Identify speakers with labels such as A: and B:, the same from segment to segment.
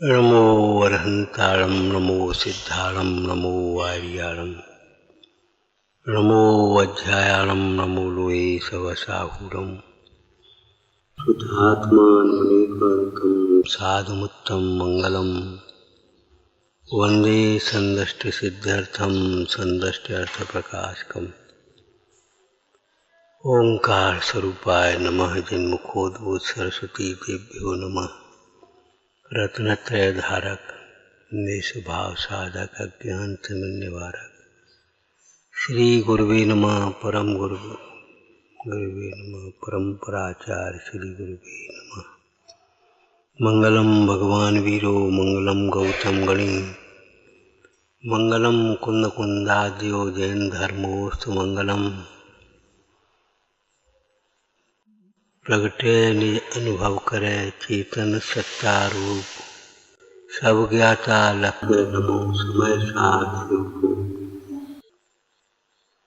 A: नमो अरहंताणं नमो सिद्धाणं नमो वार्याणं नमो वज्रायाणं नमो लोये सवसाहुरं शुद्धात्मानमनेकान्तं साधुमुत्तं मंगलम वंदे संदष्टिसिद्ध्यर्थं संदष्ट्यर्थप्रकाशकम् ओंकार स्वरूपाय नमः जिन्मुखोद्भूत सरस्वती देव्यो नमः रत्नत्रय धारक निस्वभाव साधक अज्ञान तिमिर निवारक श्री गुरुवे नमः परम गुरुवे नमः परम्पराचार्य श्री गुरुवे नमः। मंगलम भगवान वीरो मंगलम गौतम गणी मंगलम कुंद कुंदाद्यो जैन धर्मोस्तु मंगलम प्रगटे निज अनुभव करे चेतन सत्ता रूप सब ज्ञाता लक्ष्य नमो समय साथ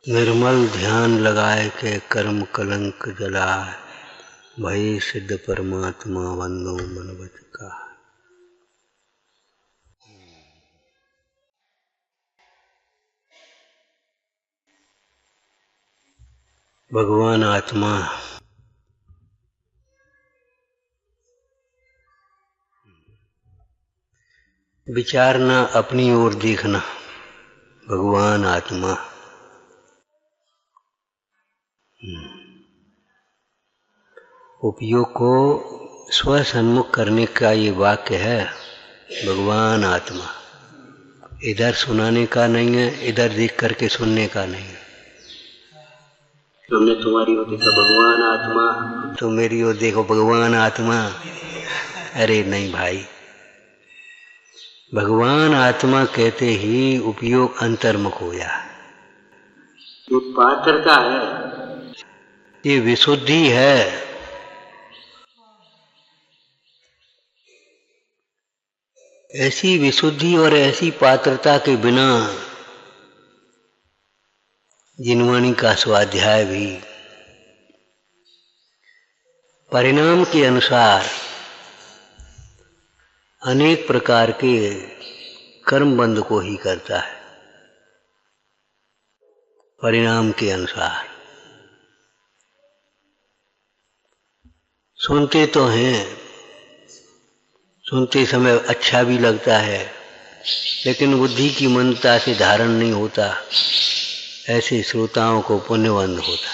A: निर्मल ध्यान लगाए के कर्म कलंक जलाए भय सिद्ध परमात्मा वंदो मन वच का। भगवान आत्मा विचारना अपनी ओर देखना। भगवान आत्मा उपयोग को स्वसन्मुख करने का ये वाक्य है। भगवान आत्मा इधर सुनाने का नहीं है, इधर देख करके सुनने का नहीं है। हमने तुम्हारी ओर देखा भगवान आत्मा, तो मेरी ओर देखो भगवान आत्मा। अरे नहीं भाई, भगवान आत्मा कहते ही उपयोग अंतर्मुख होया। ये पात्रता है, ये विशुद्धि है। ऐसी विशुद्धि और ऐसी पात्रता के बिना जिनवाणी का स्वाध्याय भी परिणाम के अनुसार अनेक प्रकार के कर्म बंध को ही करता है। परिणाम के अनुसार सुनते तो हैं, सुनते समय अच्छा भी लगता है, लेकिन बुद्धि की मनता से धारण नहीं होता। ऐसे श्रोताओं को पुण्यवंत होता।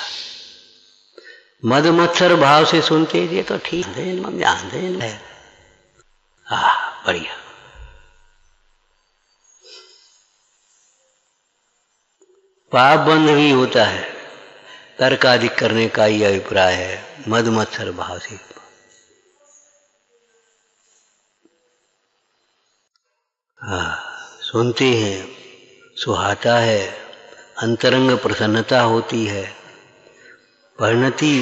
A: मद मत्सर भाव से सुनते ये तो ठीक है, बढ़िया। पाप बंध भी होता है, तर्क आदि करने का ही अभिप्राय है मद मत्सर भाव से। सुनते हैं, सुहाता है, अंतरंग प्रसन्नता होती है। परिणति,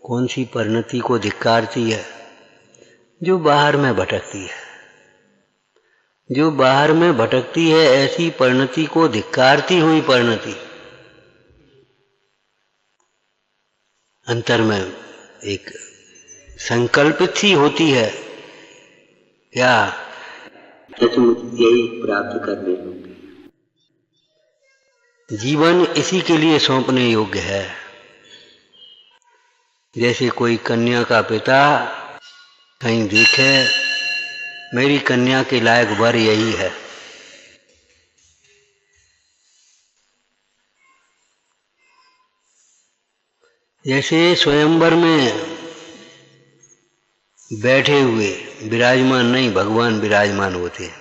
A: कौन सी परिणति को धिक्कारती है? जो बाहर में भटकती है। जो बाहर में भटकती है, ऐसी परिणति को धिक्कारती हुई परिणति अंतर में एक संकल्पित सी होती है। क्या यही प्राप्त करने होती है। जीवन इसी के लिए सौंपने योग्य है। जैसे कोई कन्या का पिता कहीं देखे मेरी कन्या के लायक वर यही है, जैसे स्वयंवर में बैठे हुए विराजमान नहीं, भगवान विराजमान होते हैं।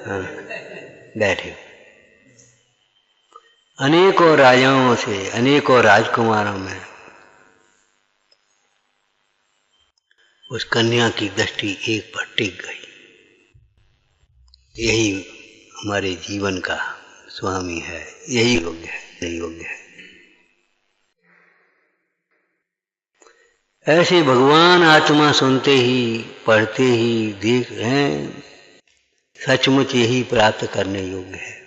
A: हाँ, बैठे अनेकों राजाओं से, अनेकों राजकुमारों में उस कन्या की दृष्टि एक पर टिक गई। यही हमारे जीवन का स्वामी है, यही योग्य है, यही योग्य है। ऐसे भगवान आत्मा सुनते ही, पढ़ते ही देख हैं, सचमुच यही प्राप्त करने योग्य है।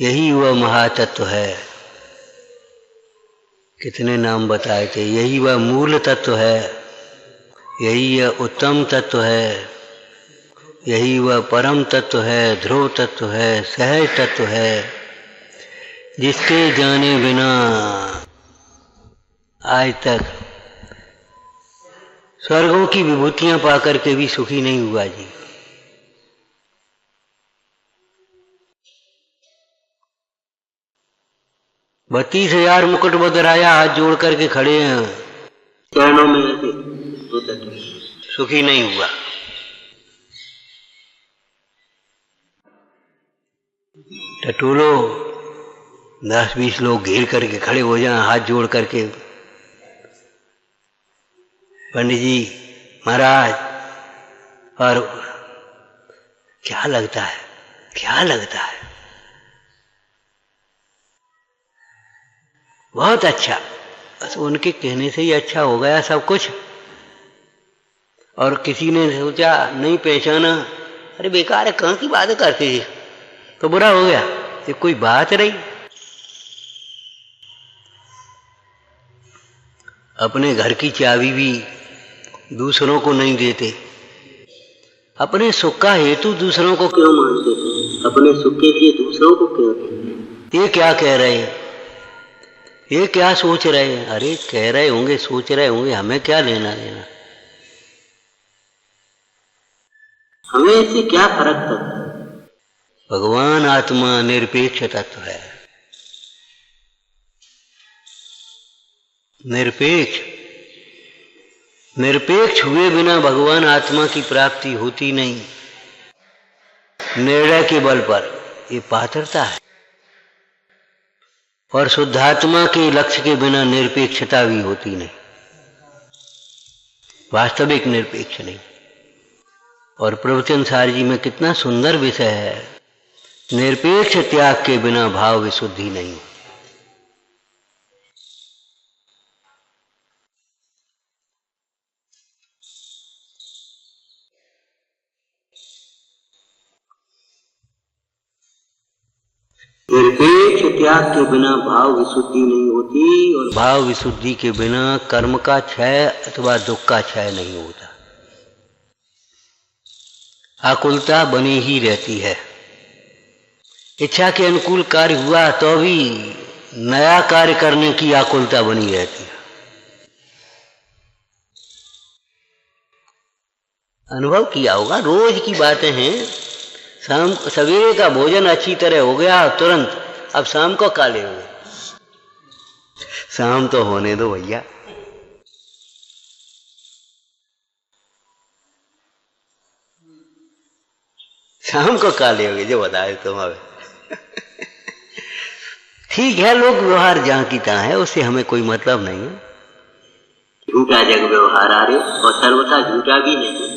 A: यही वह महातत्व है। कितने नाम बताए थे। यही वह मूल तत्व है यही यह उत्तम तत्व है, यही वह परम तत्व है, ध्रुव तत्व है, सहज तत्व है, जिसके जाने बिना आज तक स्वर्गों की विभूतियां पाकर के भी सुखी नहीं हुआ जी। 32,000 मुकुटबद्ध राजा हाथ जोड़ करके खड़े हैं चरणों में, ऐसे सुखी नहीं हुआ। टटोलो 10-20 लोग घेर करके खड़े हो जाएं हाथ जोड़ करके, पंडित जी महाराज, और क्या लगता है, क्या लगता है, बहुत अच्छा, बस उनके कहने से ही अच्छा हो गया सब कुछ। और किसी ने सोचा नहीं पहचाना, अरे बेकार है, कहाँ की बातें करते जी, तो बुरा हो गया, ये कोई बात रही। अपने घर की चाबी भी दूसरों को नहीं देते, अपने सुख का हेतु दूसरों को क्यों मानते थे, अपने सुख के लिए दूसरों को क्यों कहते? ये क्या कह रहे हैं, ये क्या सोच रहे हैं, अरे कह रहे होंगे, सोच रहे होंगे, हमें क्या लेना देना, हमें इससे क्या फर्क पड़ता है। भगवान आत्मा निरपेक्ष तत्व है, निरपेक्ष, निरपेक्ष हुए बिना भगवान आत्मा की प्राप्ति होती नहीं। निर्णय के बल पर ये पात्रता है, और शुद्धात्मा के लक्ष्य के बिना निरपेक्षता भी होती नहीं, वास्तविक निरपेक्ष नहीं। और प्रवचन सार जी में कितना सुंदर विषय है, निरपेक्ष त्याग के बिना भाव विशुद्धि नहीं। निरपेक्ष त्याग के बिना भाव विशुद्धि नहीं होती, और भाव विशुद्धि के बिना कर्म का क्षय अथवा दुख का क्षय नहीं होता। आकुलता बनी ही रहती है, इच्छा के अनुकूल कार्य हुआ तो भी नया कार्य करने की आकुलता बनी रहती है। अनुभव किया होगा, रोज की बातें हैं, शाम सवेरे का भोजन अच्छी तरह हो गया तुरंत, अब शाम को काले हुए, शाम तो होने दो भैया, शाम को काले हो गए जो बताए तुम। अब ठीक है, लोग व्यवहार जहां की तहां है, उससे हमें कोई मतलब नहीं है। झूठा जग व्यवहार आ रहे, और सर्वथा झूठा भी नहीं।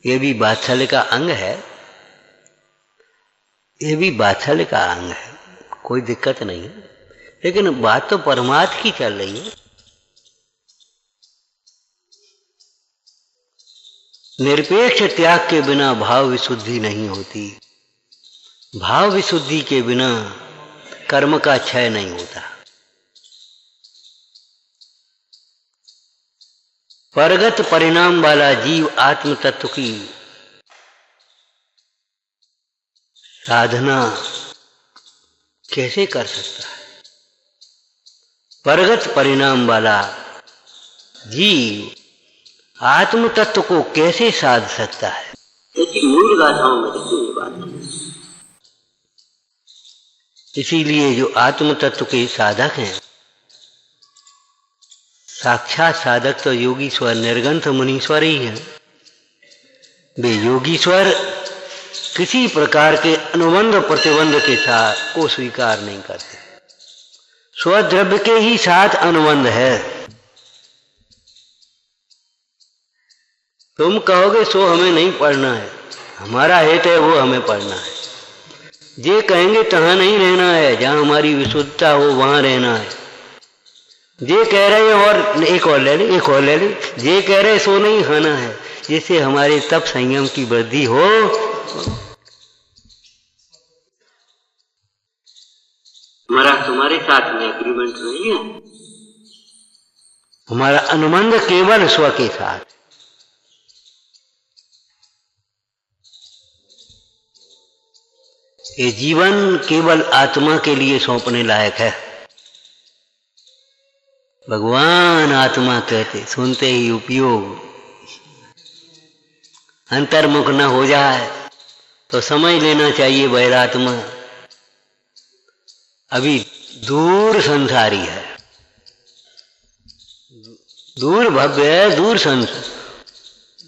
A: ये भी वात्सल्य का अंग है, ये भी वात्सल्य का अंग है, कोई दिक्कत नहीं है, लेकिन बात तो परमार्थ की चल रही है। निरपेक्ष त्याग के बिना भाव विशुद्धि नहीं होती, भाव विशुद्धि के बिना कर्म का क्षय नहीं होता। परगत परिणाम वाला जीव आत्म तत्व की साधना कैसे कर सकता है? परगत परिणाम वाला जीव आत्म तत्व को कैसे साध सकता है? मूल गाथाओं में देखिए बात। इसीलिए जो आत्म तत्व के साधक हैं, साक्षात साधक तो योगीश्वर निर्गंथ मुनीश्वर ही है। वे योगीश्वर किसी प्रकार के अनुबंध प्रतिबंध के साथ को स्वीकार नहीं करते, स्वद्रव्य के ही साथ अनुबंध है। तुम कहोगे सो हमें नहीं पढ़ना है, हमारा हित है वो हमें पढ़ना है। जे कहेंगे तहां नहीं रहना है, जहां हमारी विशुद्धता हो वहां रहना है। जे कह रहे और एक और ले ले, एक और ले ले, जे कह रहे सो नहीं खाना है, जिससे हमारे तप संयम की वृद्धि हो। हमारा तुम्हारे साथ में एग्रीमेंट नहीं है, हमारा अनुबंध केवल स्व के साथ। ये जीवन केवल आत्मा के लिए सौंपने लायक है। भगवान आत्मा कहते, सुनते ही उपयोग। अंतर्मुख न हो जाए तो समझ लेना चाहिए वैरात्मा अभी दूर संसारी है, दूर भव्य है, दूर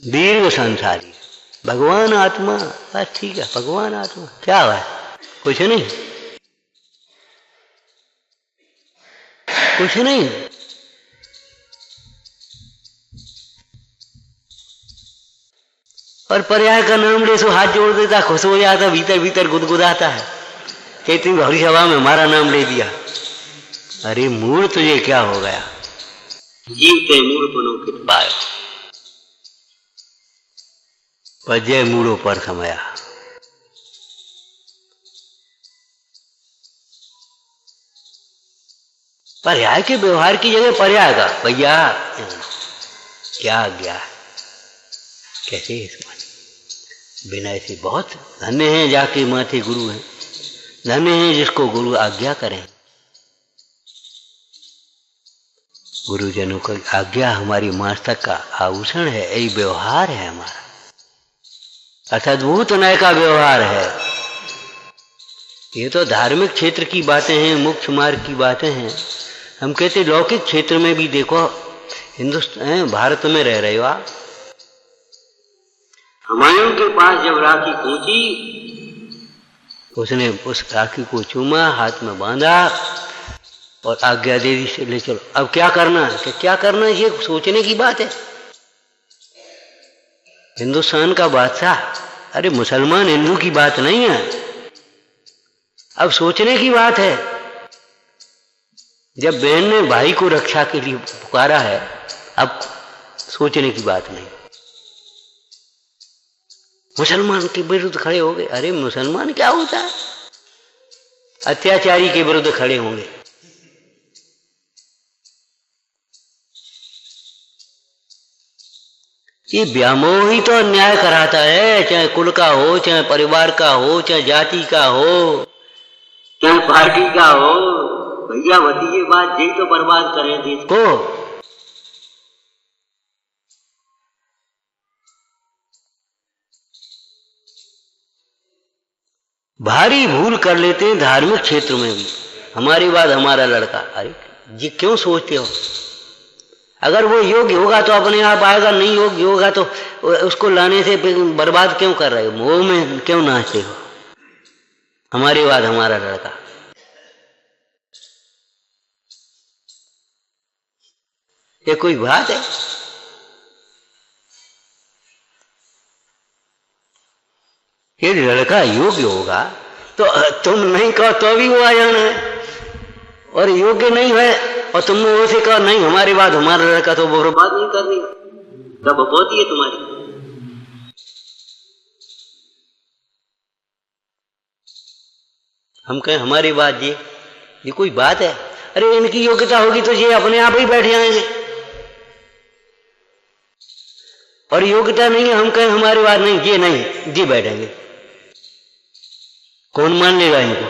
A: दीर्घ संसारी है। भगवान आत्मा बस ठीक है। भगवान आत्मा क्या हुआ है? कुछ नहीं, कुछ नहीं। और पर्याय का नाम ले सो हाथ जोड़ देता, खुश हो जाता, भीतर भीतर गुदगुदाता है। कहती भरी सभा में हमारा नाम ले दिया। अरे मूड तुझे क्या हो गया? जीवते मूड पनो कित पायो, पजय मूड़ों पर समया। पर्याय के व्यवहार की जगह पर्याय का भैया क्या गया कैसे इसमें बिना ऐसे बहुत धन्य है जाके माथे गुरु हैं, धन्य है जिसको गुरु आज्ञा करें। गुरुजनों की आज्ञा हमारी मस्तक का आभूषण है, यही व्यवहार है हमारा, अद्भुत नय का व्यवहार है। ये तो धार्मिक क्षेत्र की बातें हैं, मुख्य मार्ग की बातें हैं। हम कहते लौकिक क्षेत्र में भी देखो, हिंदुस्तान भारत में रह रहे हो आप, हुमायूं के पास जब राखी पहुंची, उसने उस राखी को चूमा, हाथ में बांधा और आज्ञा दे दी से ले चलो। अब क्या करना है? क्या करना है ये सोचने की बात है। हिंदुस्तान का बादशाह, अरे मुसलमान हिंदू की बात नहीं है, अब सोचने की बात है। जब बहन ने भाई को रक्षा के लिए पुकारा है, अब सोचने की बात नहीं। मुसलमान के विरुद्ध खड़े हो गए। अरे मुसलमान क्या होता है? अत्याचारी के विरुद्ध खड़े होंगे। ये व्यामोह ही तो अन्याय कराता है, चाहे कुल का हो, चाहे परिवार का हो, चाहे जाति का हो, चाहे पार्टी का हो। भैया भतीजे बात यही तो बर्बाद करें देश को। भारी भूल कर लेते हैं धार्मिक क्षेत्र में भी। हमारी बात हमारा लड़का, अरे जी क्यों सोचते हो? अगर वो योग्य होगा तो अपने आप आएगा, नहीं योग्य होगा तो उसको लाने से बर्बाद क्यों कर रहे हो? मोह में क्यों नाचते हो? हमारी बात हमारा लड़का। ये कोई बात है? ये लड़का योग्य होगा तो तुम नहीं कहो तो भी वो आ जाना है, और योग्य नहीं है और तुम वो से कहो नहीं हमारी बात हमारा लड़का, तो वो बात नहीं करनी, तब बहुत है तुम्हारी। हम कहें हमारी बात ये कोई बात है? अरे इनकी योग्यता होगी तो ये अपने आप ही बैठ जाएंगे, और योग्यता नहीं है हम कहें हमारी बात नहीं, ये नहीं, जी बैठेंगे। कौन मान लेगा इनको?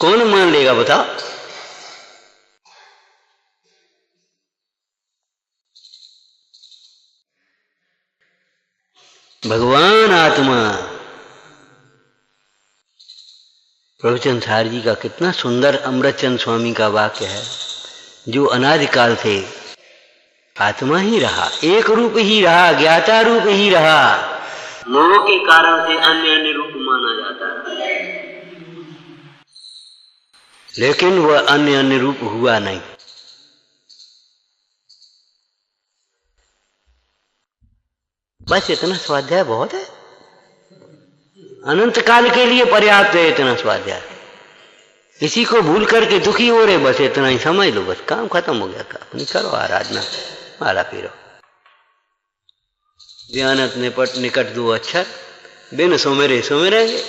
A: कौन मान लेगा बताओ? भगवान आत्मा। प्रभुचंद सार जी का कितना सुंदर अमृतचंद स्वामी का वाक्य है, जो अनादिकाल से आत्मा ही रहा, एक रूप ही रहा, ज्ञाता रूप ही रहा, मोह के कारण से अन्य अन्य रूप माना जाता है, लेकिन वह अन्य अन्य रूप हुआ नहीं। बस इतना स्वाध्याय बहुत है, अनंत काल के लिए पर्याप्त है इतना स्वाध्याय। किसी को भूल करके दुखी हो रहे, बस इतना ही समझ लो, बस काम खत्म हो गया। अपनी करो आराधना, माला पीरो, ध्यानत निपट निकट दो अक्षर, बिन सुमेरे सुमेरेंगे,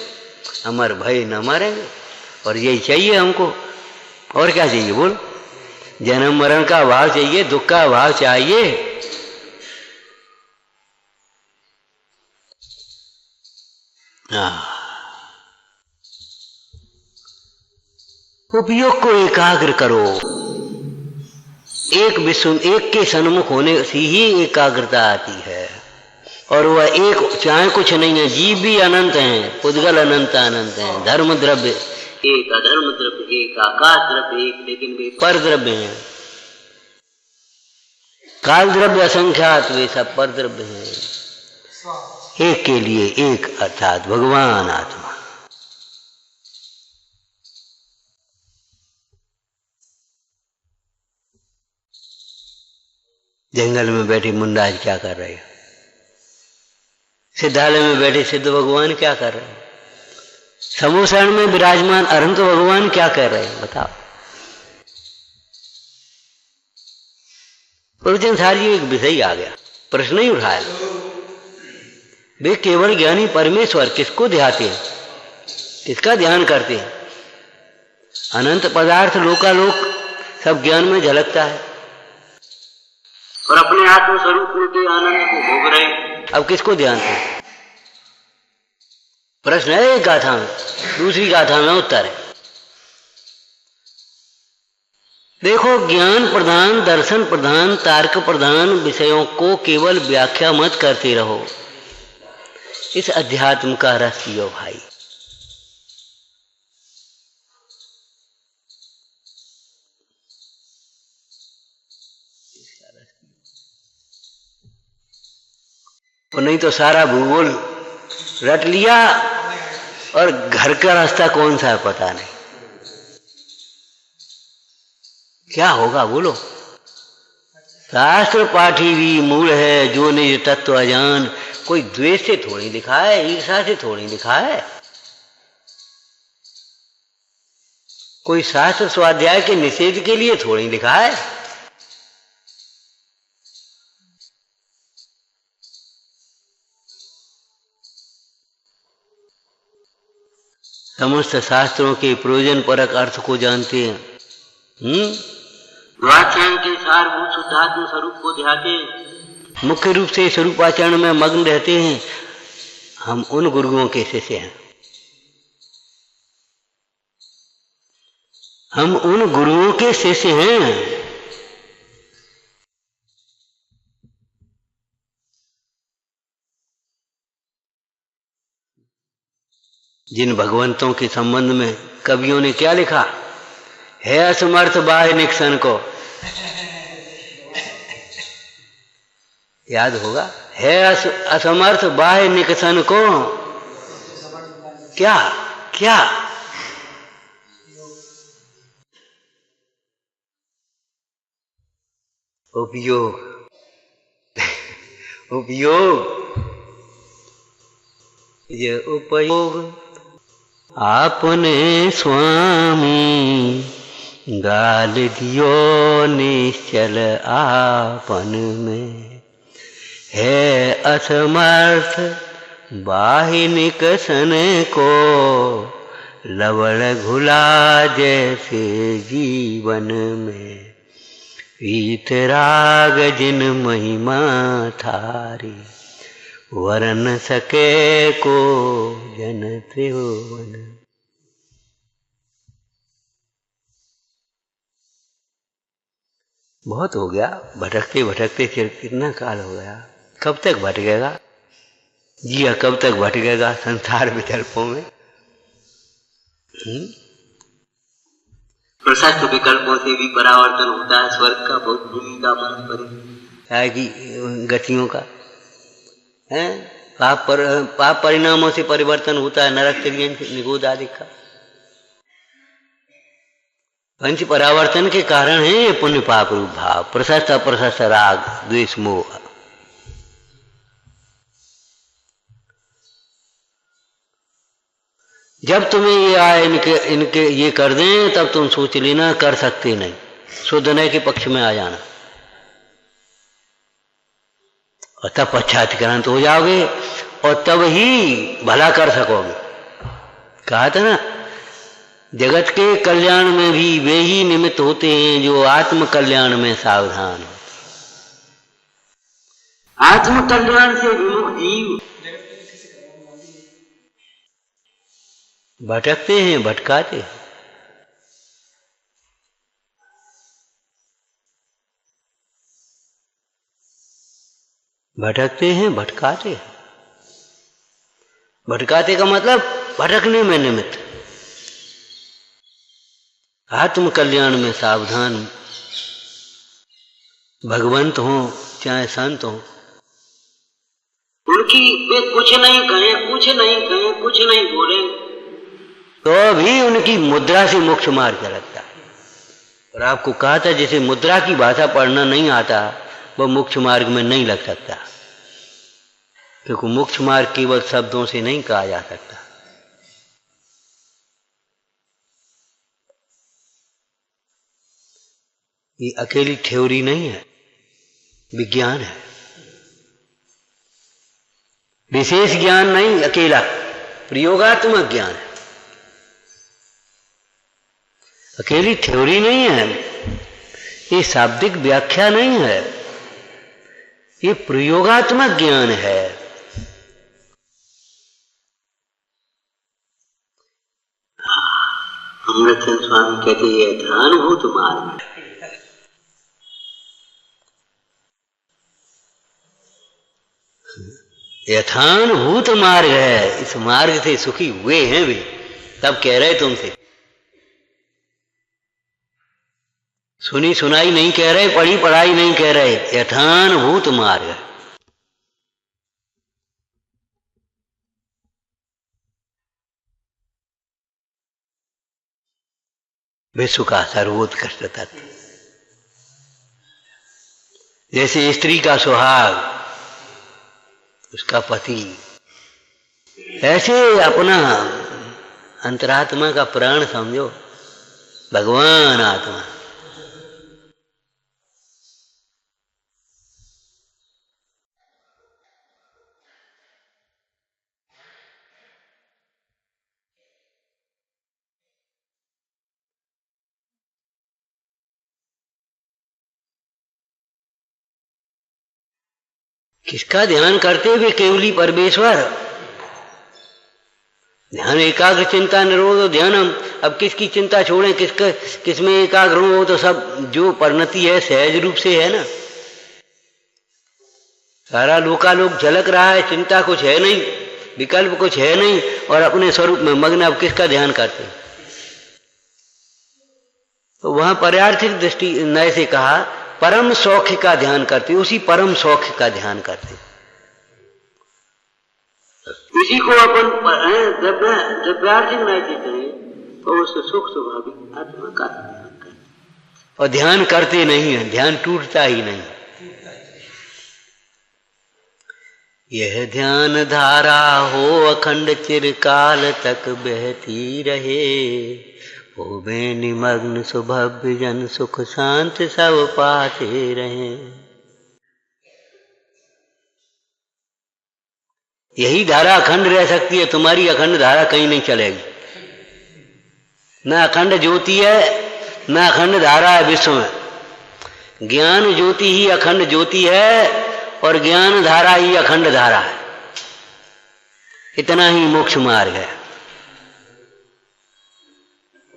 A: अमर भय न मरेंगे। और यही चाहिए हमको, और क्या चाहिए बोल? जन्म मरण का अभाव चाहिए, दुख का अभाव चाहिए। उपयोग को एकाग्र करो। एक के सन्मुख होने से ही एकाग्रता आती है। और वह एक चाहे कुछ नहीं है, जीव भी अनंत हैं, पुद्गल अनंत अनंत हैं, धर्म द्रव्य एक, अधर्म द्रव्य एक, आकाश द्रव्य एक, लेकिन वे पर द्रव्य हैं। काल द्रव्य असंख्यात, वे सब पर द्रव्य हैं। एक के लिए एक, अर्थात भगवान आत्मा। जंगल में बैठे मुंडाज क्या कर रहे हैं? सिद्धालय में बैठे सिद्ध भगवान क्या कर रहे हैं? समूसरण में विराजमान अनंत भगवान क्या कर रहे हैं? बताओ। प्रवचन सारी एक विषय आ गया, प्रश्न ही उठाया। वे केवल ज्ञानी परमेश्वर किसको ध्याते हैं, किसका ध्यान करते हैं? अनंत पदार्थ लोकालोक सब ज्ञान में झलकता है और अपने आत्म स्वरूप के आनंद को भोग रहे हैं। अब किसको ध्यान थे? प्रश्न है एक गाथा में, दूसरी गाथा में उत्तर है। देखो, ज्ञान प्रधान, दर्शन प्रधान, तर्क प्रधान विषयों को केवल व्याख्या मत करते रहो। इस अध्यात्म का रस पियो भाई। और नहीं तो सारा भूगोल रट लिया और घर का रास्ता कौन सा है पता नहीं। क्या होगा बोलो? शास्त्र पाठी भी मूल है जो निज तत्व अजान। कोई द्वेष से थोड़ी लिखा है, ईर्षा से थोड़ी लिखा है। कोई शास्त्र स्वाध्याय के निषेध के लिए थोड़ी लिखा है। समस्त शास्त्रों के प्रयोजन परक अर्थ को जानते हैं। वाचन के सारभूत शुद्धात्म स्वरूप को ध्याते हैं। मुख्य रूप से स्वरूपाचरण में मग्न रहते हैं। हम उन गुरुओं के शिष्य हैं। हम उन गुरुओं के शिष्य हैं। जिन भगवंतों के संबंध में कवियों ने क्या लिखा है? असमर्थ बाह्य निकसन को याद होगा। है असमर्थ बाह्य निकसन को क्या क्या उपयोग उपयोग ये उपयोग आपने स्वामी गाल दियो निश्चल आपन में। है असमर्थ बाहि निकसन को लवण घुला जैसे जीवन में। वीतराग जिन महिमा थारी वरन सके को जन त्रिभुवन। बहुत हो गया भटकते भटकते, फिर कितना काल हो गया। कब तक भटकेगा जिया, कब तक भटकेगा संसार विकल्पों में। प्रशस्त विकल्पों से भी परावर्तन होता है। स्वर्ग का भूमि का पारस्परिक गतियों का है। पाप परिणामों से परिवर्तन होता है। नरक तिर्यन निगोद आदि का पंच परावर्तन के कारण है ये पुण्य पाप रूप भाव। प्रशस्त अप्रशस्त, राग द्वेष मोह। जब तुम्हें ये आए इनके ये कर दें, तब तुम सोच लेना कर सकते नहीं। शुद्धनय के पक्ष में आ जाना और तब पश्चात्क्रांत हो जाओगे और तब ही भला कर सकोगे। कहा था ना, जगत के कल्याण में भी वे ही निमित्त होते हैं जो आत्म कल्याण में सावधान हो। आत्म कल्याण से विमुख जीव भटकते हैं, भटकाते हैं। भटकते हैं, भटकाते हैं। भटकाते का मतलब भटकने में निमित्त। आत्म कल्याण में सावधान। भगवंत हो चाहे संत हो, उनकी वे कुछ नहीं कहें, कुछ नहीं कहें, कुछ नहीं बोले, तो भी उनकी मुद्रा से मोक्ष मार्ग लगता है। और आपको कहा था जैसे मुद्रा की भाषा पढ़ना नहीं आता वह मोक्ष मार्ग में नहीं लग सकता, क्योंकि मोक्ष मार्ग केवल शब्दों से नहीं कहा जा सकता। ये अकेली थ्योरी नहीं है, विज्ञान है। विशेष ज्ञान नहीं, अकेला प्रयोगात्मक ज्ञान है। अकेली थ्योरी नहीं है, ये शाब्दिक व्याख्या नहीं है, ये प्रयोगात्मक ज्ञान है। अमृतचंद स्वामी कहते हैं ध्यानभूत मार्ग। यथानुभूत मार्ग है, इस मार्ग से सुखी हुए हैं वे, तब कह रहे तुमसे। सुनी सुनाई नहीं कह रहे, पढ़ी पढ़ाई नहीं कह रहे, यथानुभूत मार्ग है। विश्व का सर्वोत्कृष्ट तत्व, जैसे स्त्री का सुहाग उसका पति, ऐसे अपना अंतरात्मा का प्राण समझो भगवान आत्मा। किसका ध्यान करते हुए? केवली परमेश्वर। ध्यान एकाग्र चिंता निरोध ध्यानम। अब किसकी चिंता छोड़ें, किसमें एकाग्र हो, तो सब जो परिणति है सहज रूप से है ना। सारा लोकालोक झलक रहा है, चिंता कुछ है नहीं, विकल्प कुछ है नहीं, और अपने स्वरूप में मग्न। अब किसका ध्यान करते हैं? तो वहां पर्यार्थिक दृष्टि नए से कहा परम सौख्य का ध्यान करते, उसी परम सौख्य का ध्यान करते, इसी को अपन द्रव्यार्जित नहीं करें तो उससे सुख स्वाभाविक आत्मा का ध्यान करते। और ध्यान करते नहीं है, ध्यान टूटता ही नहीं। यह ध्यान धारा हो अखंड चिरकाल तक बहती रहे, होवे निमग्न सुभव्य जन सुख शांति सब पाते रहे। यही धारा अखंड रह सकती है, तुम्हारी अखंड धारा कहीं नहीं चलेगी। न अखंड ज्योति है, न अखंड धारा है विश्व में। ज्ञान ज्योति ही अखंड ज्योति है, और ज्ञान धारा ही अखंड धारा है। इतना ही मोक्ष मार्ग है।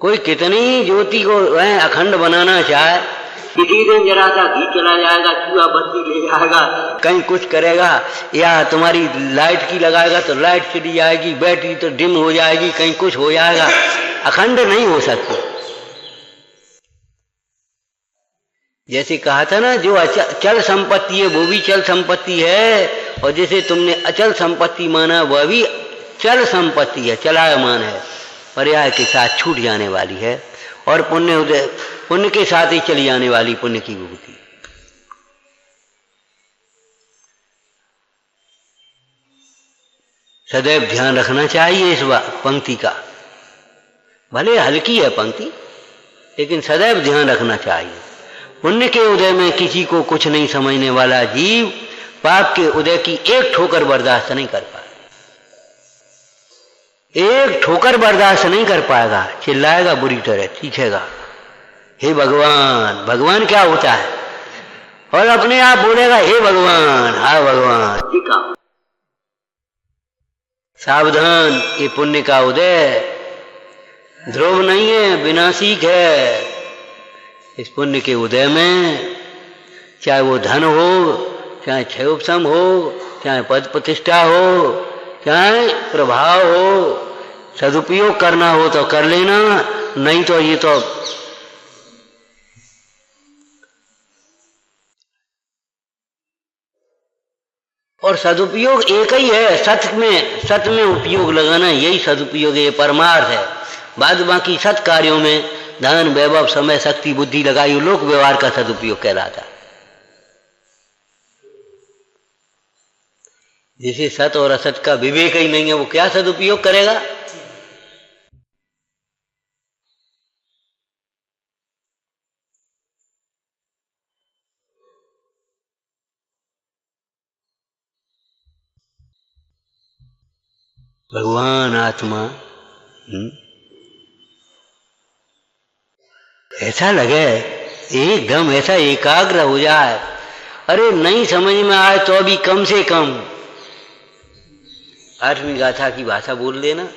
A: कोई कितनी ज्योति को अखंड बनाना चाहे, किसी दिन जरा सा घी चला जाएगा, चूहा बत्ती ले जाएगा, कहीं कुछ करेगा, या तुम्हारी लाइट की लगाएगा तो लाइट चली जाएगी, बैटरी तो डिम हो जाएगी, कहीं कुछ हो जाएगा, अखंड नहीं हो सकती। जैसे कहा था ना, जो अचल संपत्ति है वो भी चल संपत्ति है, और जैसे तुमने अचल संपत्ति माना वह भी चल संपत्ति है, चलायमान है, पर्याय के साथ छूट जाने वाली है, और पुण्य के साथ ही चली जाने वाली पुण्य की विभूति। सदैव ध्यान रखना चाहिए इस पंक्ति का। भले हल्की है पंक्ति, लेकिन सदैव ध्यान रखना चाहिए। पुण्य के उदय में किसी को कुछ नहीं समझने वाला जीव पाप के उदय की एक ठोकर बर्दाश्त नहीं कर पाए। एक ठोकर बर्दाश्त नहीं कर पाएगा, चिल्लाएगा बुरी तरह, चीखेगा हे भगवान। भगवान क्या होता है? और अपने आप बोलेगा हे भगवान, हाँ भगवान। सावधान, ये पुण्य का उदय ध्रुव नहीं है, विनाशिक है। इस पुण्य के उदय में चाहे वो धन हो, चाहे क्षयोपशम हो, चाहे पद प्रतिष्ठा हो, चाहे प्रभाव हो, सदुपयोग करना हो तो कर लेना, नहीं तो ये तो और सदुपयोग एक ही है, सत में उपयोग लगाना, यही सदुपयोग है, परमार्थ है। बाद बाकी सत कार्यों में धन वैभव समय शक्ति बुद्धि लगाई लोक व्यवहार का सदुपयोग कहलाता है। जिसे सत और असत का विवेक ही नहीं है वो क्या सदुपयोग करेगा? भगवान आत्मा ऐसा लगे एकदम ऐसा एकाग्र हो जाए, अरे नहीं समझ में आए तो भी कम से कम 8वीं गाथा की भाषा बोल लेना,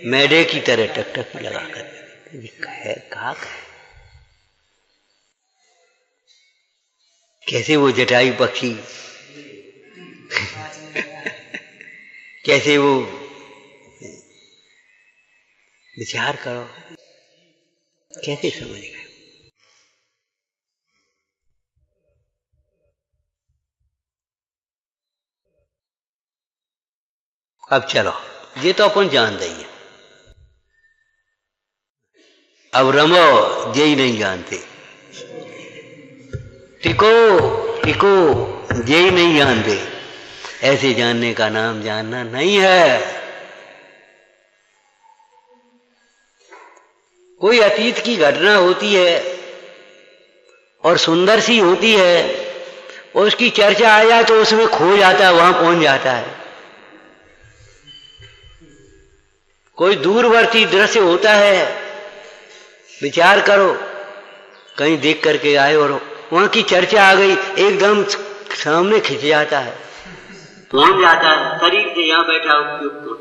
A: मैडे की तरह टक टक लगा कर है कहा कैसे वो जटायु पक्षी कैसे वो विचार करो, कैसे समझ गए? अब चलो, ये तो अपन जान देंगे। अब रमो, ये ही नहीं जानते। टिको टिको, ये ही नहीं जानते। ऐसे जानने का नाम जानना नहीं है। कोई अतीत की घटना होती है और सुंदर सी होती है और उसकी चर्चा आ जाए तो उसमें खो जाता है, वहां पहुंच जाता है। कोई दूरवर्ती दृश्य होता है, विचार करो, कहीं देख करके आए और वहां की चर्चा आ गई, एकदम सामने खिंच जाता है, पहुंच जाता है, शरीर से यहां बैठा उपयुक्त।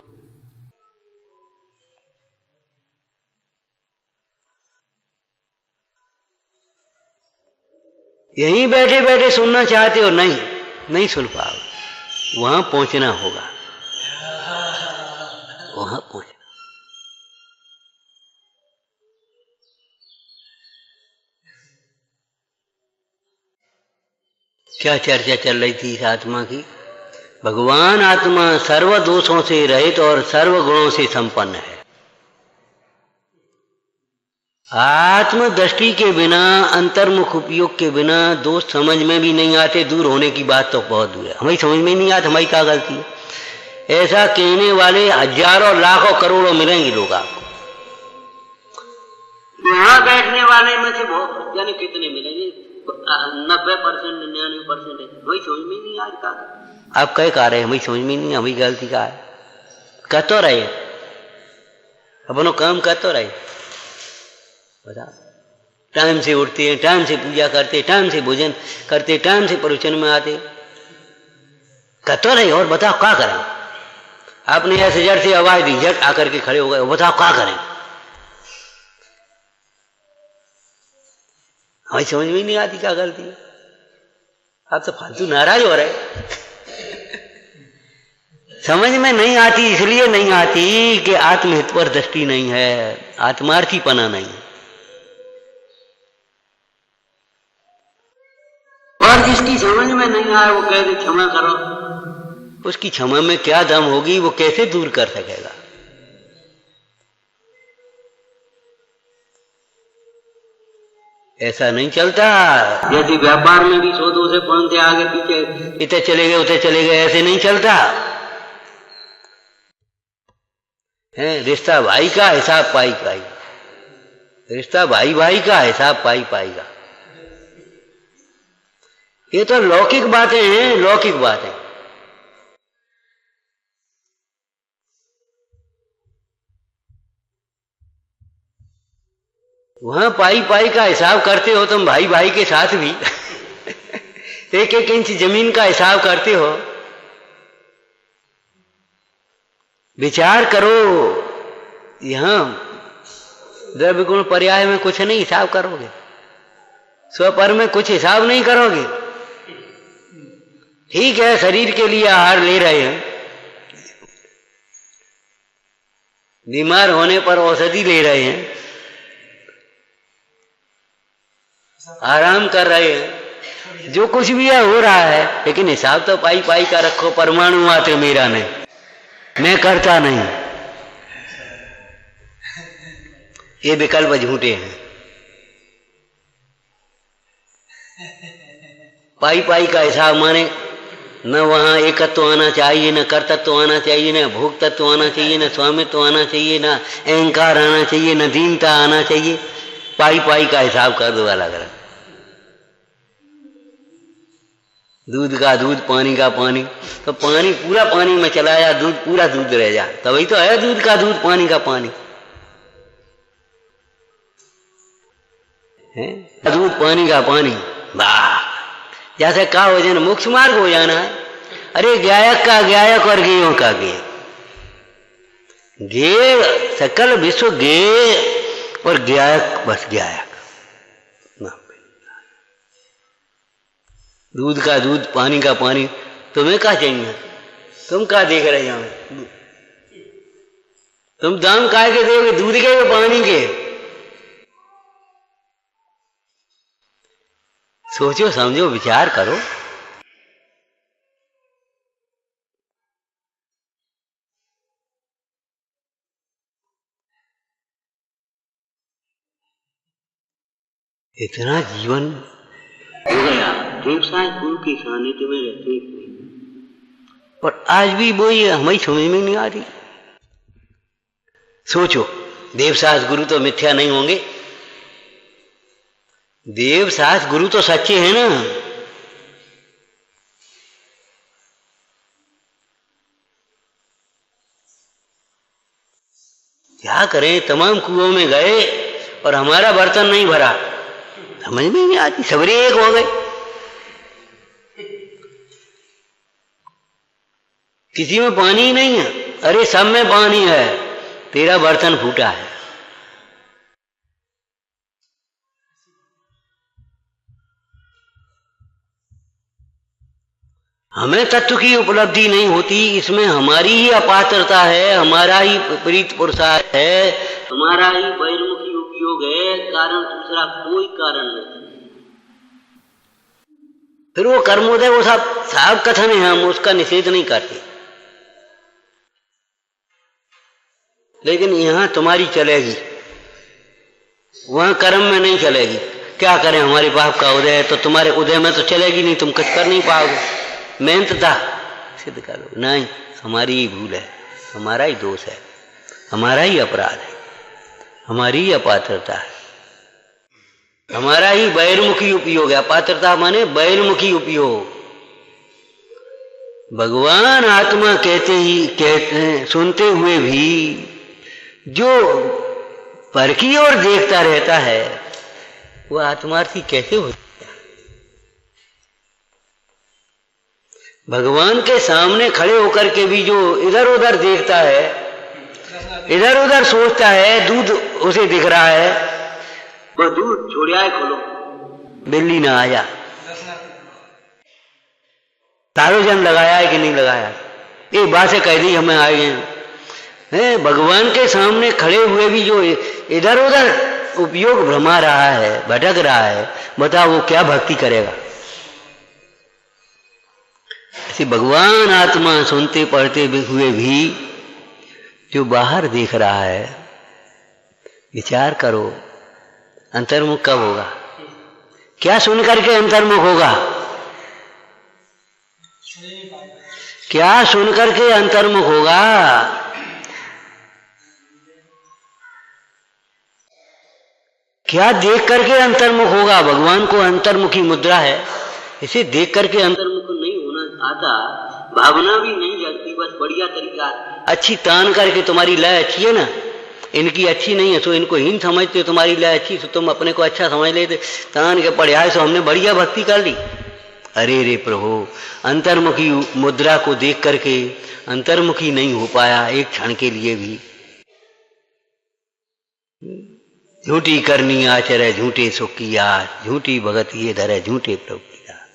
A: यहीं बैठे बैठे सुनना चाहते हो, नहीं सुन पाओगे, वहां पहुंचना होगा, वहां पहुंचना। क्या चर्चा चल रही थी इस आत्मा की? भगवान आत्मा सर्व दोषों से रहित और सर्व गुणों से संपन्न है। आत्म दृष्टि के बिना, अंतर्मुख उपयोग के बिना दोष समझ में भी नहीं आते। दूर होने की बात तो बहुत दूर है, हमें समझ में नहीं आते, हमारी क्या गलती है? ऐसा कहने वाले हजारों लाखों करोड़ों मिलेंगे लोग आपको। यहाँ बैठने वाले में से बहुत जाने कितने मिलेंगे, 90% 99% वही समझ में नहीं आज का। आप कह रहे हैं हमें समझ में नहीं, हमें गलती का है, कह तो रहे अपनों काम कर तो रहे, बता टाइम से उठते हैं, टाइम से पूजा करते, टाइम से भोजन करते, टाइम से प्रवचन में आते, कर तो रहे। और बताओ क्या करें? आपने ऐसे जड़ से आवाज दी, झट आकर के खड़े हो गए, बताओ क्या करें? हमें समझ में नहीं आती क्या गलती है। आप तो फालतू नाराज हो रहे। समझ में नहीं आती, इसलिए नहीं आती कि आत्महित पर दृष्टि नहीं है, आत्मार्थीपना नहीं है। और जिसकी समझ में नहीं आए वो कह दे क्षमा करो, उसकी क्षमा में क्या दम होगी? वो कैसे दूर कर सकेगा? ऐसा नहीं चलता। जैसे व्यापार में भी 100 से 5 से आगे पीछे, इतने चले गए उतने चले गए, ऐसे नहीं चलता है। रिश्ता भाई का, हिसाब पाई पाई, रिश्ता भाई भाई का, हिसाब पाई पाएगा। ये तो लौकिक बातें हैं, लौकिक बातें। वहां पाई पाई का हिसाब करते हो तुम, भाई भाई के साथ भी एक एक इंच जमीन का हिसाब करते हो। विचार करो, यहां द्रव्य गुण पर्याय में कुछ नहीं हिसाब करोगे, स्वपर में कुछ हिसाब नहीं करोगे। ठीक है, शरीर के लिए आहार ले रहे हैं, बीमार होने पर औषधि ले रहे हैं, आराम कर रहे हैं, जो कुछ भी है हो रहा है, लेकिन हिसाब तो पाई पाई का रखो। परमाणु मात्र मेरा नहीं, मैं करता नहीं, ये विकल्प झूठे हैं। पाई पाई का हिसाब माने न वहां एकत्व आना चाहिए, न कर्तत्व आना चाहिए, न भोग तत्व आना चाहिए, न स्वामित्व आना चाहिए, न अहंकार आना चाहिए, न दीनता आना चाहिए। पाई पाई का हिसाब कर दो अलग अलग। दूध का दूध, पानी का पानी, तो पानी पूरा पानी में चला जा, दूध पूरा दूध रह जा, तभी तो है दूध का दूध, पानी का पानी है। दूध पानी का पानी, वाह, जैसे का हो जाना, मोक्ष मार्ग हो जाना है। अरे गायक का गायक और गेयों का गेय, गेय सकल विश्व गेय और गायक बस गायक। दूध का दूध, पानी का पानी, तुम्हें क्या चाहिए? तुम क्या देख रहे हो? तुम दाम काय के दोगे, दूध के या पानी के? सोचो समझो, विचार करो। इतना जीवन हो गया देवसाज गुरु के सानिध्य में रहते, और आज भी वो ये हमें समझ में नहीं आ रही। सोचो, देवसाज गुरु तो मिथ्या नहीं होंगे, देवसाज गुरु तो सच्चे हैं ना। क्या करें, तमाम कुओं में गए और हमारा बर्तन नहीं भरा, समझ में नहीं आती, सबरे एक हो गए। किसी में पानी ही नहीं है, अरे सब में पानी है, तेरा बर्तन फूटा है। हमें तत्व की उपलब्धि नहीं होती, इसमें हमारी ही अपात्रता है, हमारा ही विपरीत पुरुषार्थ है, हमारा ही बहिर्मुखी उपयोग है, कारण दूसरा कोई कारण नहीं। फिर वो कर्मोदय, वो सब साफ कथन है, हम उसका निषेध नहीं करते, लेकिन यहां तुम्हारी चलेगी, वहां कर्म में नहीं चलेगी। क्या करें, हमारे पाप का उदय है, तो तुम्हारे उदय में तो चलेगी नहीं, तुम कुछ कर नहीं पाओगे। मेहनतता सिद्ध करो, नहीं, हमारी ही भूल है, हमारा ही दोष है, हमारा ही अपराध है, हमारी ही अपात्रता है, हमारा ही बहिर्मुखी उपयोग है। अपात्रता माने बहिर्मुखी उपयोग। भगवान आत्मा कहते सुनते हुए भी जो पर की ओर देखता रहता है, वो आत्मार्थी कैसे होता है? भगवान के सामने खड़े होकर के भी जो इधर उधर देखता है, इधर उधर सोचता है, दूध उसे दिख रहा है, वो दूध छोड़िया खोलो, बिल्ली ना आया, तारोजन लगाया है कि नहीं लगाया, एक बात से कह दी हमें आ गए हैं। भगवान के सामने खड़े हुए भी जो इधर उधर उपयोग भ्रमा रहा है, भटक रहा है, बताओ वो क्या भक्ति करेगा? ऐसे भगवान आत्मा सुनते पढ़ते हुए भी जो बाहर देख रहा है, विचार करो, अंतर्मुख कब होगा? क्या सुन करके अंतर्मुख होगा? क्या सुन करके अंतर्मुख होगा? क्या देख करके अंतर्मुख होगा? भगवान को अंतर्मुखी मुद्रा है, इसे देख करके अंतर्मुख नहीं होना आता, भावना भी नहीं जगती, बस बढ़िया तरीका अच्छी तान करके, तुम्हारी लय अच्छी है ना, इनकी अच्छी नहीं है सो इनको हीन समझते हो, तुम्हारी लय अच्छी सो तुम अपने को अच्छा समझ लेते, तान के पढ़ाए सो हमने बढ़िया भक्ति कर ली। अरे रे प्रभु, अंतर्मुखी मुद्रा को देख करके अंतर्मुखी नहीं हो पाया एक क्षण के लिए भी। झूठी करनी आचरे झूठे सुख की आस, झूठी भगत ये धरे झूठे प्रभु की आस।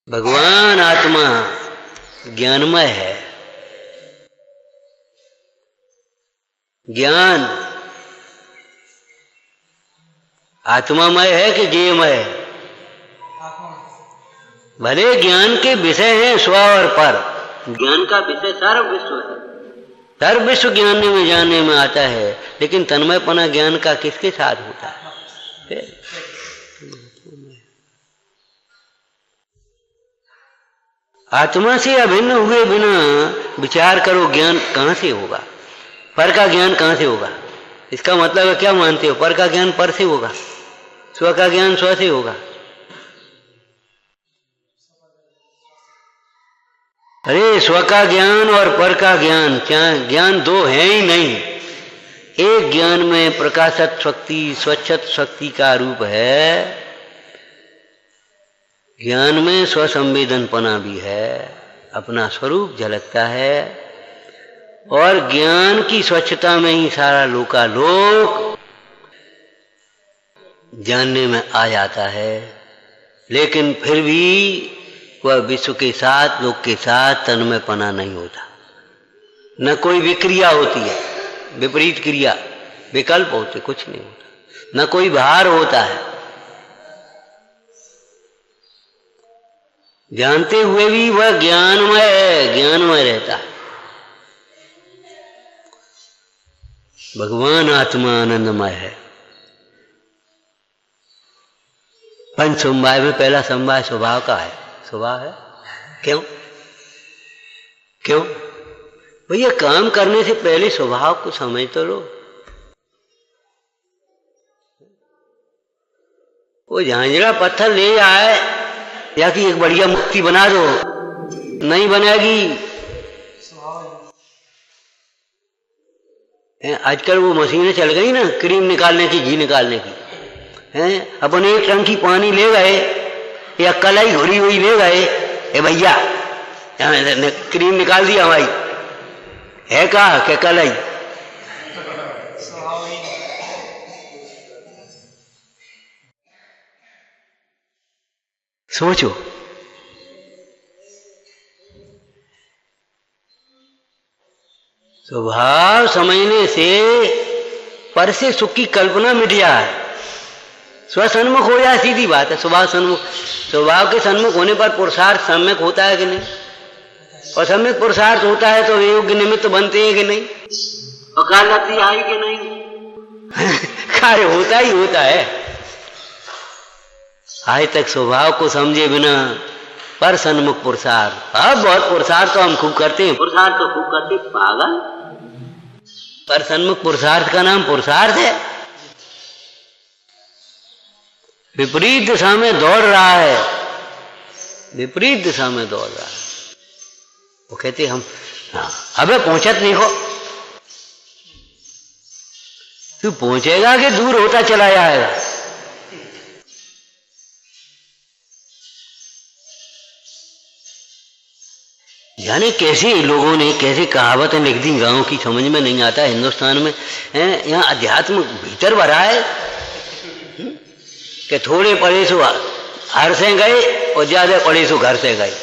A: भगवान आत्मा ज्ञानमय है। ज्ञान आत्मामय है कि ज्ञेयमय है? भले ज्ञान के विषय हैं स्व और पर, ज्ञान का विषय सारा विश्व है, सर्व विश्व ज्ञान में जानने में आता है, लेकिन तन्मयपना ज्ञान का किसके साथ होता है? आत्मा से अभिन्न हुए बिना विचार करो ज्ञान कहां से होगा? पर का ज्ञान कहां से होगा? इसका मतलब क्या मानते हो? पर का ज्ञान पर से होगा, स्व का ज्ञान स्व से होगा। अरे स्व का ज्ञान और पर का ज्ञान क्या ज्ञान दो है ही नहीं। एक ज्ञान में प्रकाशत शक्ति स्वच्छत शक्ति का रूप है, ज्ञान में स्वसंवेदनपना भी है, अपना स्वरूप झलकता है, और ज्ञान की स्वच्छता में ही सारा लोकालोक जानने में आ जाता है। लेकिन फिर भी वह विश्व के साथ लोक के साथ तन्मयपना नहीं होता, न कोई विक्रिया होती है, विपरीत क्रिया विकल्प होते कुछ नहीं होता, न कोई भार होता है। जानते हुए भी वह ज्ञानमय है, ज्ञानमय रहता है। भगवान आत्मा आनंदमय है। पंच समवाय में पहला समवाय स्वभाव का है, स्वभाव है। क्यों क्यों भैया? काम करने से पहले स्वभाव को समझ तो लो। वो झांझरा पत्थर ले आए या कि एक बढ़िया मूर्ति बना दो, नहीं बनेगी। आजकल वो मशीनें चल गई ना, क्रीम निकालने की, घी निकालने की, हैं? अपन एक टंकी पानी ले गए या कलाई घुरी हुई ले गए, ए भैया क्रीम निकाल दिया हमारी, है कहा क्या कलाई? सोचो, स्वभाव समझने से पर से सुख की कल्पना मिट जाए, स्वसन्मुख हो जाए, सीधी बात है। स्वभाव सन्मुख, स्वभाव के सन्मुख होने पर पुरुषार्थ सम्यक होता है कि नहीं? और सम्यक पुरुषार्थ होता है तो योग्य निमित्त बनते हैं कि नहीं? और कार्य आई कि नहीं? कार्य होता ही होता है। आज तक स्वभाव को समझे बिना पर सन्मुख पुरुषार्थ, अब बहुत पुरुषार्थ तो हम खूब करते हैं, पुरुषार्थ तो खूब करते, पागल। पर सन्मुख पुरुषार्थ का नाम पुरुषार्थ है। विपरीत दिशा में दौड़ रहा है, विपरीत दिशा में दौड़ रहा है। वो कहते हम अबे पहुंचत नहीं हो, तू पहुंचेगा कि दूर होता चला जाएगा? जाने कैसे लोगों ने कैसे कहावतें लिख दी, गांव की समझ में नहीं आता। हिंदुस्तान में यहाँ अध्यात्म भीतर भरा है कि थोड़े पढ़े सो हर से गए और ज्यादा पढ़े सो घर से गए।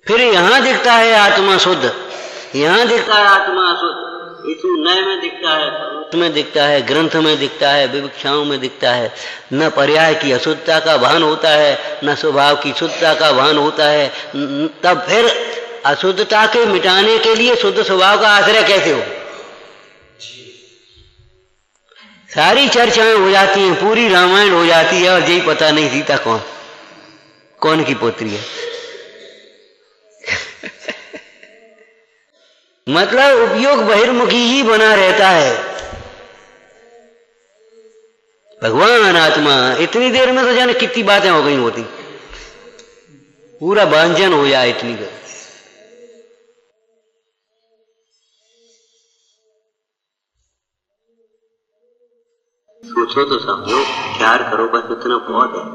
A: फिर यहाँ दिखता है आत्मा शुद्ध, यहाँ दिखता है आत्मा शुद्ध, इसमें नए में दिखता है, में दिखता है, ग्रंथ में दिखता है, विवक्षाओं में दिखता है। न पर्याय की अशुद्धता का भान होता है, न स्वभाव की शुद्धता का भान होता है। तब फिर अशुद्धता के मिटाने के लिए शुद्ध स्वभाव का आश्रय कैसे हो? सारी चर्चाएं हो जाती हैं, पूरी रामायण हो जाती है, और यही पता नहीं सीता कौन की पुत्री है। मतलब उपयोग बहिर्मुखी ही बना रहता है। भगवान आत्मा, इतनी देर में तो जाने कितनी बातें हो गई होती। पूरा व्यंजन हो जाए इतनी गलती। सोचो तो समझो, प्यार करो, बस इतना बहुत है।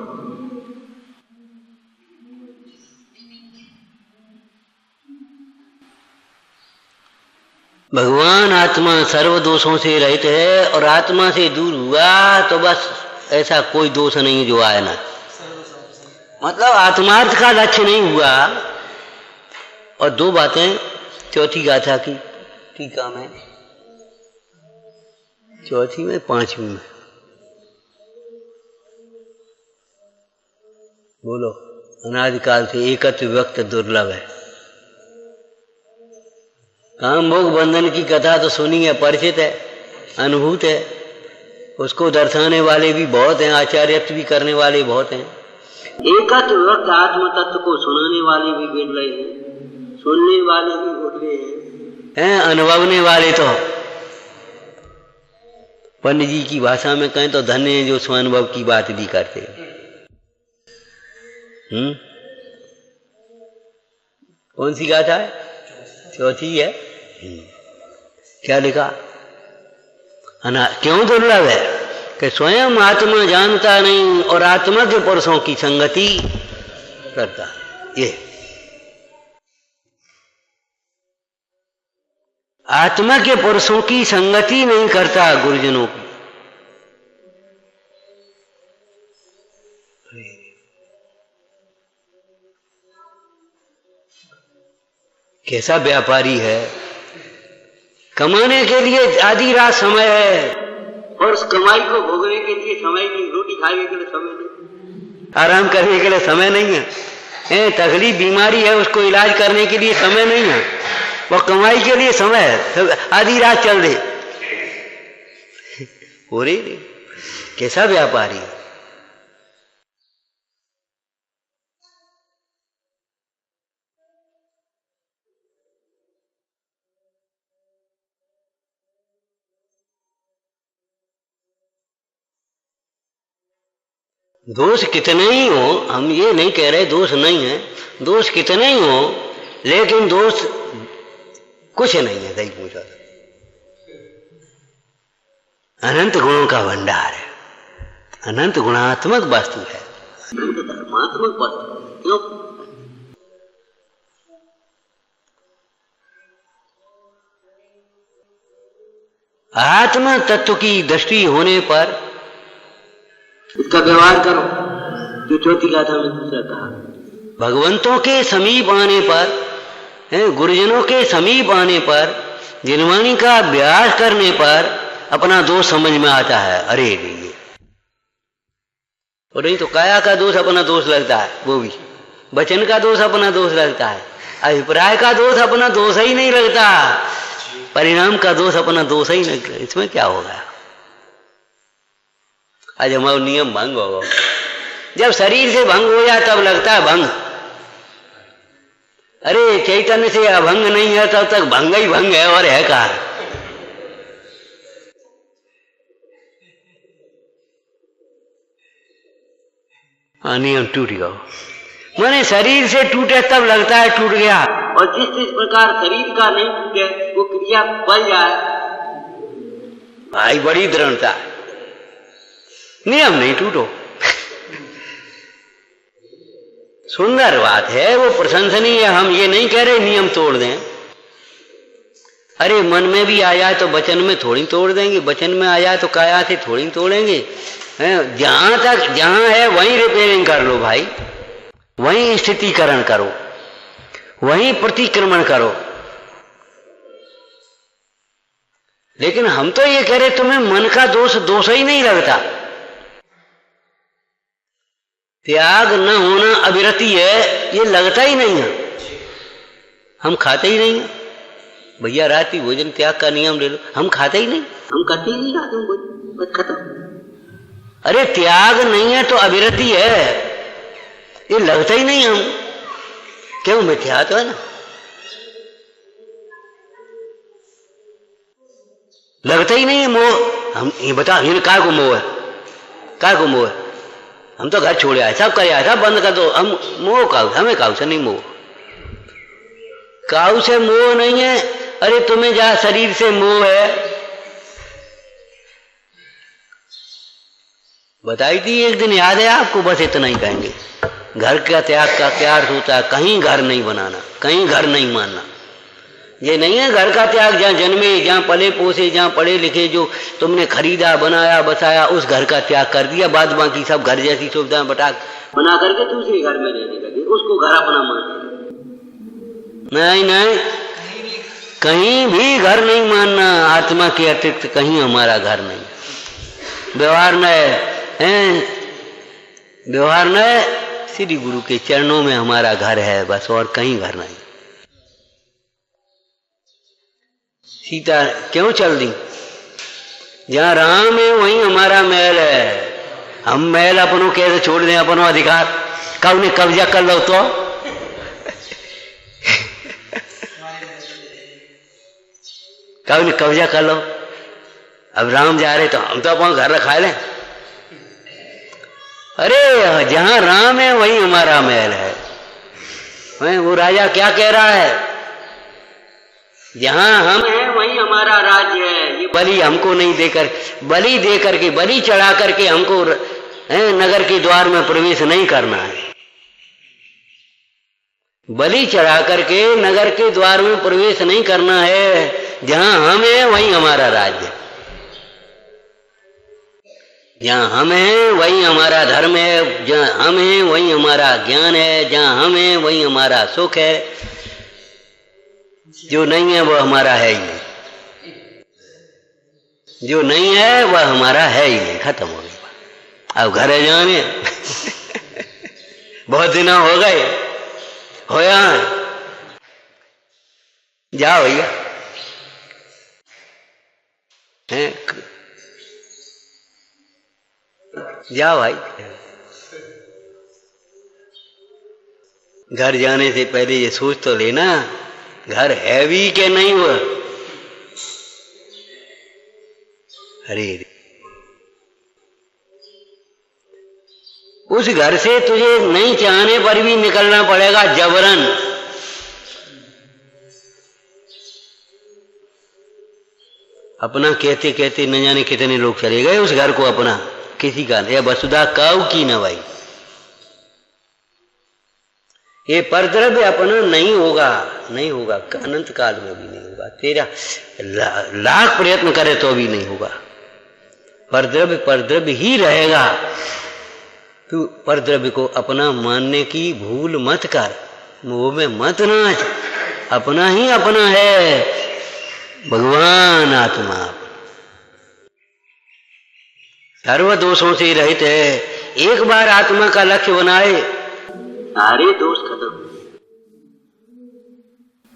A: भगवान आत्मा सर्व दोषों से रहित है और आत्मा से दूर हुआ तो बस ऐसा कोई दोष नहीं जो आए ना, मतलब आत्मार्थ का लक्ष्य नहीं हुआ। और दो बातें चौथी गाथा की टीका में, चौथी में पांचवी में, बोलो। अनादिकाल से एकत्व विभक्त दुर्लभ है। काम भोग बंधन की कथा तो सुनी है, परिचित है, अनुभूत है। उसको दर्शाने वाले भी बहुत हैं, आचार्यत्व भी करने वाले बहुत हैं। एकत्व विभक्त आत्म तत्व को सुनाने वाले भी गिर रहे हैं, सुनने वाले भी उठ रहे हैं, अनुभवने वाले तो पंडित जी की भाषा में कहें तो धन्य है जो स्वानुभव की बात भी करते हैं। कौन सी गाथा है? चौथी है। क्या लिखा? क्यों दुर्लभ है कि स्वयं आत्मा जानता नहीं और आत्मा के पुरुषों की संगति करता। ये आत्मा के पुरुषों की संगति नहीं करता, गुरुजनों की। कैसा व्यापारी है, कमाने के लिए आधी रात समय है और उस कमाई को भोगने के लिए समय नहीं, रोटी खाने के लिए समय नहीं, आराम करने के लिए समय नहीं है, तकलीफ बीमारी है उसको इलाज करने के लिए समय नहीं है, वो कमाई के लिए समय है, आधी रात चल रही हो रही। कैसा व्यापारी है। दोष कितने ही हो, हम ये नहीं कह रहे दोष नहीं है, दोष कितने ही हो, लेकिन दोष कुछ नहीं है। सही पूछा था, अनंत गुणों का भंडार है, अनंत गुणात्मक वस्तु है, अनंत धर्मात्मक वस्तु। क्यों? आत्म तत्व की दृष्टि होने पर इसका व्यवहार करो, जो चौथी गाथा में दूसरा कहा। भगवंतों के समीप आने पर, गुरुजनों के समीप आने पर, जिनवाणी का अभ्यास करने पर अपना दोष समझ में आता है। अरे ये और नहीं तो काया का दोष अपना दोष लगता है, वो भी वचन का दोष अपना दोष लगता है, अभिप्राय का दोष अपना दोष ही नहीं लगता, परिणाम का दोष अपना दोष ही नहीं लगता। इसमें क्या होगा? आज हमारा नियम भंग होगा। जब शरीर से भंग हो जाए तब लगता है भंग। अरे चैतन्य से अभंग नहीं है तब तक भंग ही भंग है और है कार। नियम टूट गया, माने शरीर से टूटे तब लगता है टूट गया, और जिस प्रकार शरीर का नहीं टूटे वो क्रिया बल जाए, भाई बड़ी दृढ़ता है। नियम नहीं टूटो, सुंदर बात है, वो प्रशंसनीय है। हम ये नहीं कह रहे नियम तोड़ दें। अरे मन में भी आ जाए तो वचन में थोड़ी तोड़ देंगे, वचन में आ जाए तो काया से थोड़ी तोड़ेंगे। जहां तक जहां है वहीं रिपेयरिंग कर लो भाई, वहीं स्थितिकरण करो, वहीं प्रतिक्रमण करो। लेकिन हम तो ये कह रहे तुम्हें मन का दोष दोष ही नहीं लगता। त्याग न होना अविरति है, ये लगता ही नहीं है। हम खाते ही नहीं है भैया, रात्रि भोजन त्याग का नियम ले लो, हम खाते ही नहीं, हम करते ही नहीं रात में भोजन, बस खत्म। अरे त्याग नहीं है तो अविरति है, ये लगता ही नहीं हम। क्यों? मिथ्या तो है ना, लगता ही नहीं है मोह। हम ये बता, ये काय को मोह है, काय को मोह है? हम तो घर छोड़ आए, सब कर आए, सब बंद कर दो। हम मोह काऊ, हमें काऊ से नहीं मोह, काऊ से मोह नहीं है। अरे तुम्हें जहां शरीर से मोह है, बताई थी एक दिन, याद है आपको? बस इतना ही कहेंगे। घर का त्याग का क्या अर्थ होता है? कहीं घर नहीं बनाना, कहीं घर नहीं मानना। ये नहीं है घर का त्याग, जहाँ जन्मे, जहाँ पले पोसे, जहाँ पढ़े लिखे, जो तुमने खरीदा, बनाया, बसाया, उस घर का त्याग कर दिया। बाद बाकी सब घर जैसी सुविधाएं बना करके दूसरे घर में रहने लगे, उसको घर अपना मानते। नहीं नहीं, कहीं भी घर नहीं मानना। आत्मा के अतिरिक्त कहीं हमारा घर नहीं। व्यवहार न व्यवहार न श्री गुरु के चरणों में हमारा घर है, बस, और कहीं घर नहीं। सीता क्यों चल दी? जहां राम है वहीं हमारा महल है। हम महल अपनों कैसे छोड़ दें? अपनों अधिकार कब ने कब्जा कर लो तो कब ने कब्जा कर लो। अब राम जा रहे तो हम तो अपना घर रखा लें। अरे जहां राम है वहीं हमारा महल है। वो राजा क्या कह रहा है? जहां हम हैं वहीं हमारा राज्य है। ये बलि हमको नहीं देकर, बलि देकर के, बलि चढ़ा करके हमको नगर के द्वार में प्रवेश नहीं करना है। बलि चढ़ा करके नगर के द्वार में प्रवेश नहीं करना है। जहां हम हैं वहीं हमारा राज्य, जहां हम हैं वहीं हमारा धर्म है, जहां हम हैं वहीं हमारा ज्ञान है, जहां हम हैं वहीं हमारा सुख है। जो नहीं है वह हमारा है ही नहीं, जो नहीं है वह हमारा है ही नहीं, खत्म हो गई। अब घर जाने बहुत दिन हो गए, होया जाओ भैया, जाओ भाई। घर जाने से पहले ये सोच तो लेना, घर है भी कि नहीं हुआ। अरे उस घर से तुझे नहीं चाहने पर भी निकलना पड़ेगा जबरन। अपना कहते कहते न जाने कितने लोग चले गए उस घर को अपना, किसी का नहीं। वसुधा काऊ की न भाई, ये परद्रव्य अपना नहीं होगा, नहीं होगा, अनंत काल में भी नहीं होगा। तेरा लाख प्रयत्न करे तो भी नहीं होगा। परद्रव्य परद्रव्य ही रहेगा। तू परद्रव्य को अपना मानने की भूल मत कर, मोह में मत नाच। अपना ही अपना है भगवान आत्मा, सर्व दोषों से रहित है। एक बार आत्मा का लक्ष्य बनाए, सारे दोष खत्म।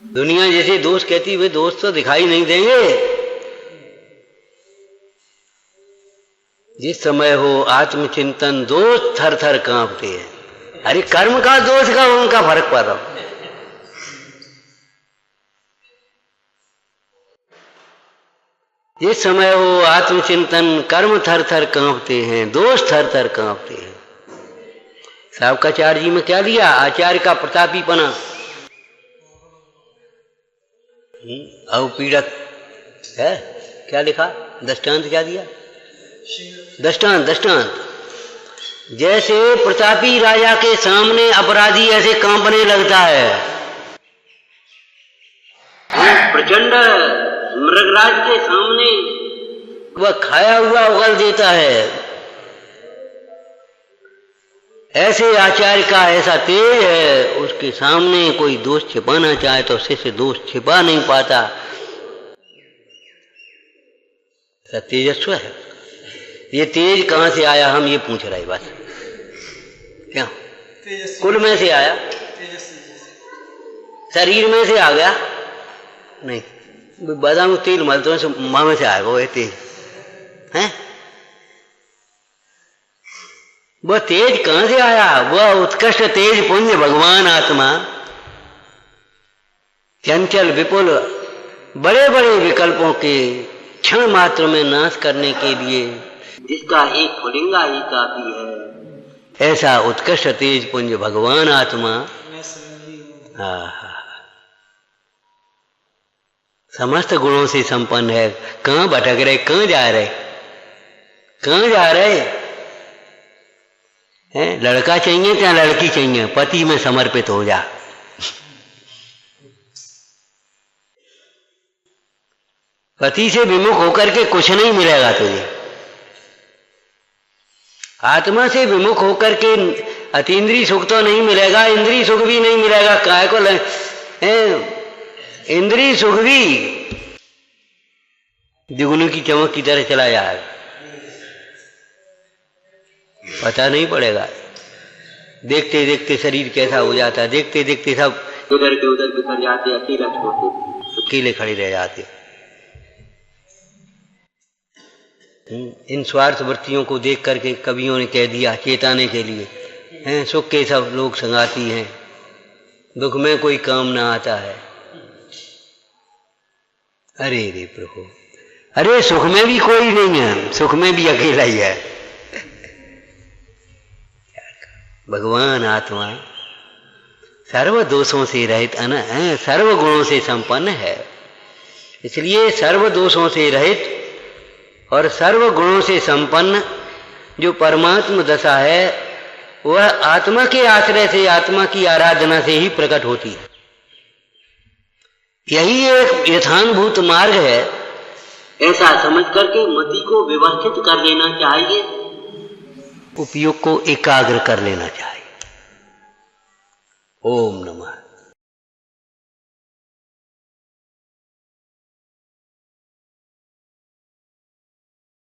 A: दुनिया जैसे दोष कहती, वे दोष तो दिखाई नहीं देंगे। जिस समय हो आत्मचिंतन, दोष थर थर कांपते हैं। अरे कर्म का दोष का उनका फर्क पड़ रहा। जिस समय हो आत्मचिंतन, कर्म थर थर कांपते हैं, दोष थर थर कांपते हैं। सावकाचार्य जी में क्या दिया? आचार्य का प्रतापीपना, अवपीड़क है। क्या लिखा? दृष्टांत क्या दिया? दृष्टांत, दृष्टांत। जैसे प्रतापी राजा के सामने अपराधी ऐसे कांपने लगता है। प्रचंड मृगराज के सामने वह खाया हुआ उगल देता है। ऐसे आचार्य का ऐसा तेज है, उसके सामने कोई दोष छिपाना चाहे तो शिष्य दोष छिपा नहीं पाता। ऐसा तेजस्व है। ये तेज कहां से आया, हम ये पूछ रहे बस। क्या कुल में से आया? शरीर में से आ गया? नहीं, बादाम तेल मलते हैं, माँ में से आएगा वो तेज है। वह तेज कहां से आया? वह उत्कृष्ट तेज पुण्य भगवान आत्मा, चंचल विपुल बड़े बड़े विकल्पों के क्षण मात्र में नाश करने के लिए, जिसका एक फुलिंगा ही काफी है। ऐसा उत्कृष्ट तेज पुंज भगवान आत्मा समस्त गुणों से संपन्न है। कहाँ भटक रहे, कहाँ जा रहे, कहाँ जा रहे हैं? लड़का चाहिए क्या लड़की चाहिए? पति में समर्पित हो जा। पति से विमुख होकर के कुछ नहीं मिलेगा तुझे। आत्मा से विमुख होकर के अतीन्द्रिय सुख तो नहीं मिलेगा, इंद्रिय सुख भी नहीं मिलेगा। काय को इंद्रिय सुख भी द्विगुणी की चमक की तरह चला जाएगा, पता नहीं पड़ेगा। देखते देखते शरीर कैसा हो जाता है, देखते देखते सब उधर के उधर बिखर जाते, अकेला छोड़ते, अकेले खड़े रह जाते। इन स्वार्थ वृत्तियों को देख करके कवियों ने कह दिया चेताने के लिए, हैं सुख के सब लोग संगाती हैं, दुख में कोई काम ना आता है। अरे रे प्रभु, अरे सुख में भी कोई नहीं है, सुख में भी अकेला ही है। भगवान आत्मा सर्व दोषों से रहित सर्व गुणों से संपन्न है। इसलिए सर्व दोषों से रहित और सर्व गुणों से संपन्न जो परमात्म दशा है वह आत्मा के आश्रय से, आत्मा की आराधना से ही प्रकट होती है। यही एक यथानुभूत मार्ग है। ऐसा समझ करके मति को व्यवस्थित कर लेना चाहिए, उपयोग को एकाग्र कर लेना चाहिए। ओम नमः।